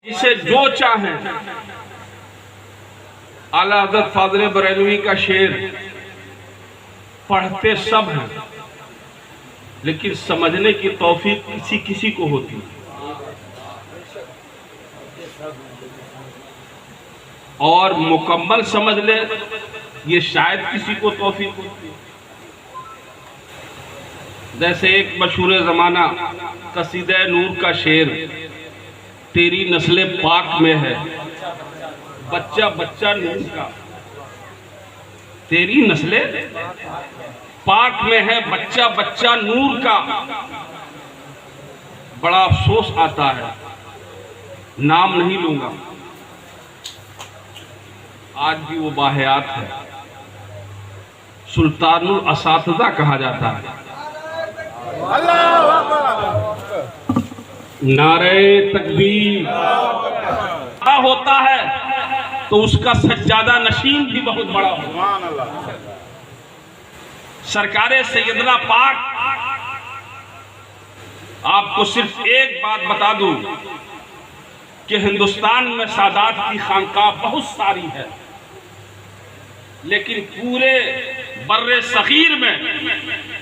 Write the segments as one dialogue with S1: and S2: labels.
S1: इसे जो चाहे। आला हज़रत फाज़िल बरेलवी का शेर पढ़ते सब हैं, लेकिन समझने की तौफीक किसी किसी को होती है, और मुकम्मल समझ ले ये शायद किसी को तौफीक होती है। जैसे एक मशहूर ज़माना कसीदा नूर का शेर, तेरी नस्ल पाक में है बच्चा बच्चा नूर का, तेरी नस्ल पाक में है बच्चा बच्चा नूर का। बड़ा अफसोस आता है, नाम नहीं लूंगा, आज भी वो बाहयात है, सुल्तानुल असातिज़ा कहा जाता है। नारे तकबीर होता है तो उसका सज्जादा नशीन भी बहुत बड़ा होता है। सरकारे सैयदना पाक, आपको सिर्फ एक बात बता दूं कि हिंदुस्तान में सादात की खानकाह बहुत सारी है, लेकिन पूरे बर्रे सगीर में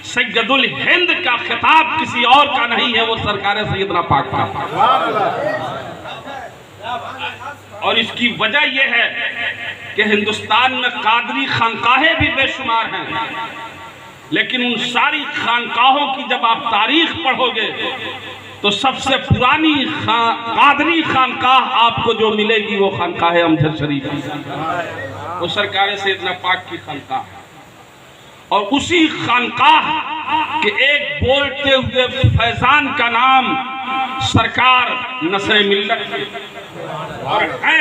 S1: सैयदुल हिंद का खिताब किसी और का नहीं है, वो सरकार सैयदना पाक का। और इसकी वजह यह है कि हिंदुस्तान में कादरी खानकाहें भी बेशुमार हैं, लेकिन उन सारी खानकाहों की जब आप तारीख पढ़ोगे तो सबसे पुरानी कादरी खानकाह आपको जो मिलेगी वो खानकाह अमजद शरीफ, वो सरकार सैयदना पाक की खानकाह। और उसी खानकाह के एक बोलते हुए फैजान का नाम सरकार नसर मिल्लत है,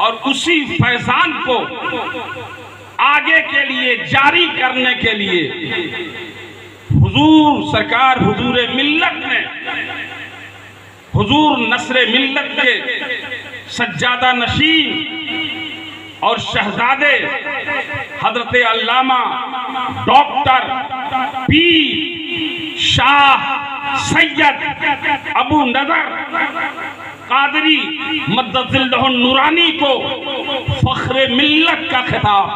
S1: और उसी फैजान को आगे के लिए जारी करने के लिए हुजूर सरकार हुजूर मिल्लत ने, हुजूर नसर मिल्लत के सज्जादा नशीन और शहजादे हजरत अल्लामा डॉक्टर पी शाह सैयद अबू नजर कादरी मद्दजिल्लहुन नूरानी को फख्रे मिल्लत का खिताब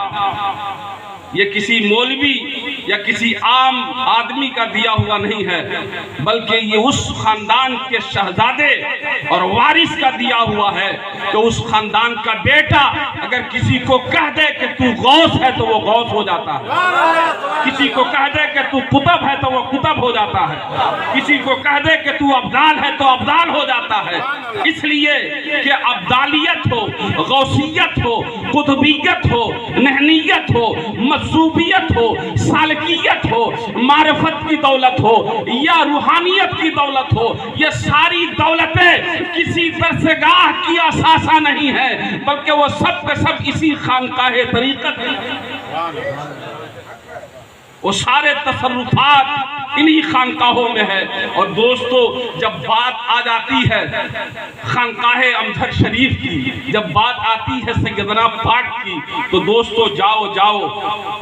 S1: ये किसी मौलवी या किसी आम आदमी का दिया हुआ नहीं है, बल्कि ये उस खानदान के शहजादे और वारिस का दिया हुआ है कि उस खानदान का बेटा अगर किसी को कह दे कि तू गौस है तो वो गौस हो जाता है, किसी को कह दे कि तू कुतब है तो वो कुतब हो जाता है, किसी को कह दे कि तू अब्दाल है तो अब्दाल हो जाता है। इसलिए कि अब्दालियत हो, गौसियत हो, कुतुबियत हो, नहनियत हो, मज़ूबियत हो, सालकियत हो, मारिफत की दौलत हो या रूहानियत की दौलत हो, ये सारी दौलतें किसी दरसगाह की असासा नहीं है, बल्कि वो सब के सब इसी खानकाहे तरीक़त है। वो सारे तसर्रुफात इन्हीं खानकाहों में है। और दोस्तों, जब बात आ जाती है खानकाहे अमजद शरीफ की, जब बात आती है सैयदना पाक की, तो दोस्तों जाओ जाओ,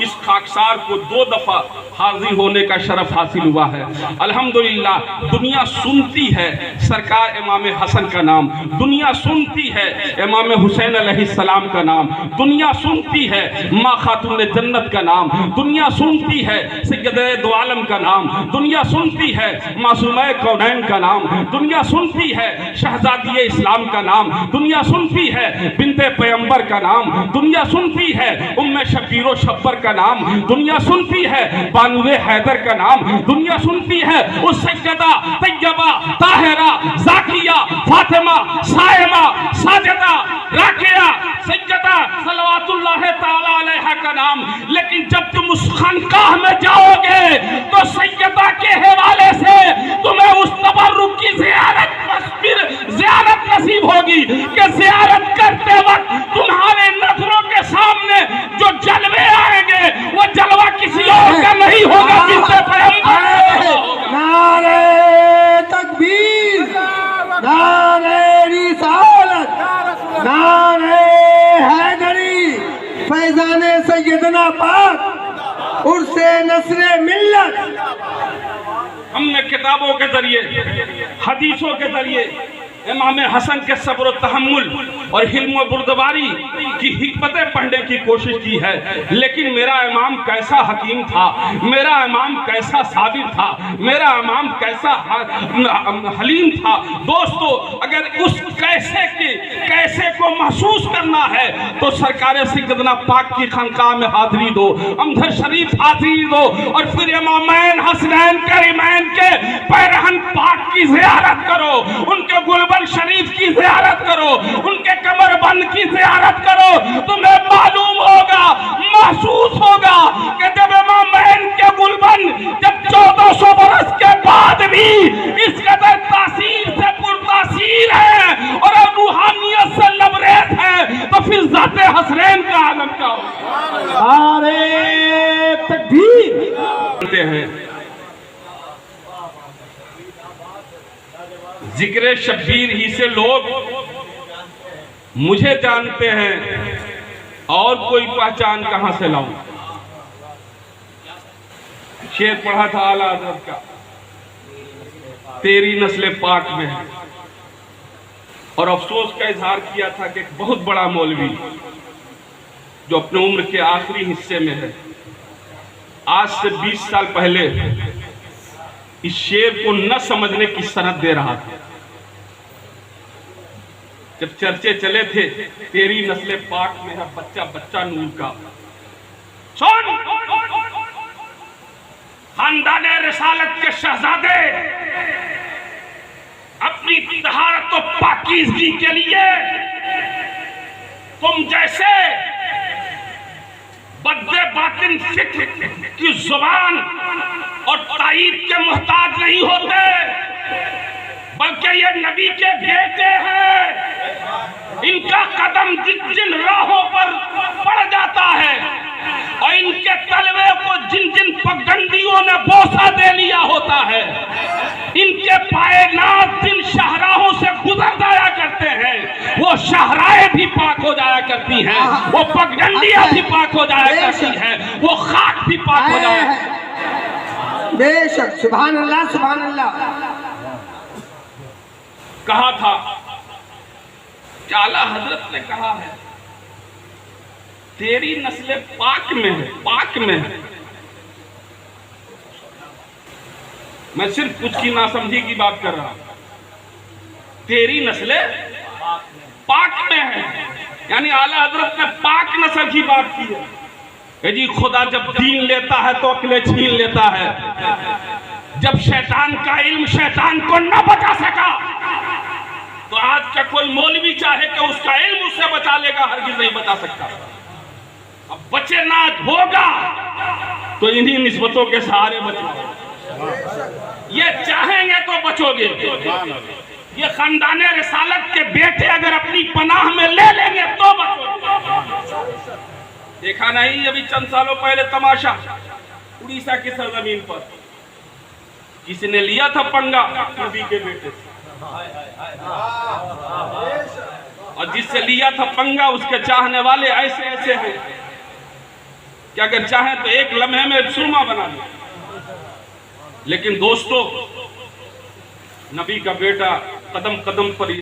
S1: इस खाकसार को 2 दफा हाजिर होने का शरफ हासिल हुआ है। अल्हम्दुलिल्लाह दुनिया सुनती है सरकार इमाम हसन का नाम, दुनिया सुनती है इमाम हुसैन अलैहिस्सलाम का नाम, दुनिया सुनती है माँ खातून जन्नत का नाम, दुनिया सुनती है सैयदे दो आलम का नाम, दुनिया सुनती है मासूमे कौनैन का नाम, दुनिया सुनती है शहजादी इस्लाम का नाम, दुनिया सुनती है बिन्ते पैगंबर का नाम, दुनिया सुनती है उम्मे शबीरो शब्बर का नाम, दुनिया सुनती है बानुए हैदर का नाम, दुनिया सुनती है उस सैयदा तैयबा ताहिरा जाकिया फातिमा साहिबा साजिदा राकिया सैयदा सल्लल्लाहु तआला अलैहा का नाम। लेकिन जब तुम उस खानकाह में जाओगे तो सैयदा के हवाले से तुम्हें उस तबर्रुक की ज़ियारत नसीब होगी कि ज़ियारत करते वक्त तुम्हारे नजरों के सामने जो जलवे आएंगे वो जलवा किसी और का नहीं होगा,
S2: नारे तकबीर, नारे रिसालत, नारे हैदरी, फैजाने सैयदना पाक, उर्से नस्रे मिल्लत।
S1: हमने किताबों के जरिए, हदीसों के जरिए इमाम हसन के सब्र तहम्मुल और हिल्म बुर्दबारी की हिकमतें पढ़ने की कोशिश की है, लेकिन मेरा इमाम कैसा हकीम था, मेरा इमाम कैसा साबिर था, मेरा इमाम कैसा हलीम था। दोस्तों, अगर उस कैसे को महसूस करना है तो सरकार सैयदना पाक की खानकाह में हाजिरी दो, अमदर शरीफ हाजिरी दो, और फिर इमामैन हसनैन करीमैन के पैरहन पाक की ज़ियारत करो, उनके गुलबन शरीफ की ज़ियारत करो, उनके कमरबंद की ज़ियारत करो। तुम्हें मालूम होगा, महसूस होगा कि जब इमामैन के गुलबन जब 1400 बरस के बाद भी इस कदर तासीर से पुरतासीर है और रूहानियत से लबरेज है, तो फिर ज़ाते हसनैन का आलम क्या होगा।
S2: नारे तकबीर
S1: करते हैं जिक्र शब्बीर ही से लोग मुझे जानते हैं, और कोई पहचान कहां से लाऊं। शेर पढ़ा था आला हज़रत का, तेरी नस्ल पाक में है, और अफसोस का इजहार किया था कि एक बहुत बड़ा मौलवी जो अपने उम्र के आखिरी हिस्से में है, आज से 20 साल पहले इस शेर को न समझने की सनद दे रहा था। जब चर्चे चले थे तेरी नस्ल पाक में है बच्चा बच्चा नूर का, सुन खानदाने रिसालत के शहजादे अपनी तहारत और पाकीज़गी के लिए तुम जैसे बद्दे बातिन फिक्र की जुबान और ताईद के मोहताज नहीं होते, बल्कि ये नबी के बेटे हैं। इनका कदम जिन जिन राहों पर पड़ जाता है और इनके तलवे को जिन जिन पगडंडियों ने बोसा दे लिया होता है, इनके पायनात जिन शाहराहों से गुजर जाया करते हैं, वो शाहराएं भी पाक हो जाया करती हैं, वो पगडंडियां भी पाक हो जाया करती हैं, वो खाक भी पाक हो जाया करती है।
S2: बेशक, सुभान अल्लाह, सुभान अल्लाह।
S1: कहा था कि आला हजरत ने कहा है तेरी नस्ल पाक में है, पाक में है। मैं सिर्फ कुछ की नासमझी की बात कर रहा हूं। तेरी नस्ल पाक में है, यानी आला हजरत ने पाक नस्ल की बात की है। ये जी खुदा जब दीन लेता है तो अकले छीन लेता है। जब शैतान का इल्म शैतान को न बचा सका, तो आज का कोई मौलवी चाहे कि उसका इल्म उससे बचा लेगा, हरगिज़ नहीं बचा सकता। अब बचे ना होगा तो इन्हीं निस्बतों के सहारे बचोगे। ये चाहेंगे तो बचोगे। ये खानदाने रिसालत के बेटे अगर अपनी पनाह में ले लेंगे तो बचोगे। देखा नहीं अभी चंद सालों पहले तमाशा उड़ीसा की सरजमीन पर, किसने लिया था पंगा नबी के बेटे से, और जिससे लिया था पंगा उसके चाहने वाले ऐसे ऐसे हैं कि अगर चाहें तो एक लम्हे में सुरमा बना ले। लेकिन दोस्तों, नबी का बेटा कदम कदम पर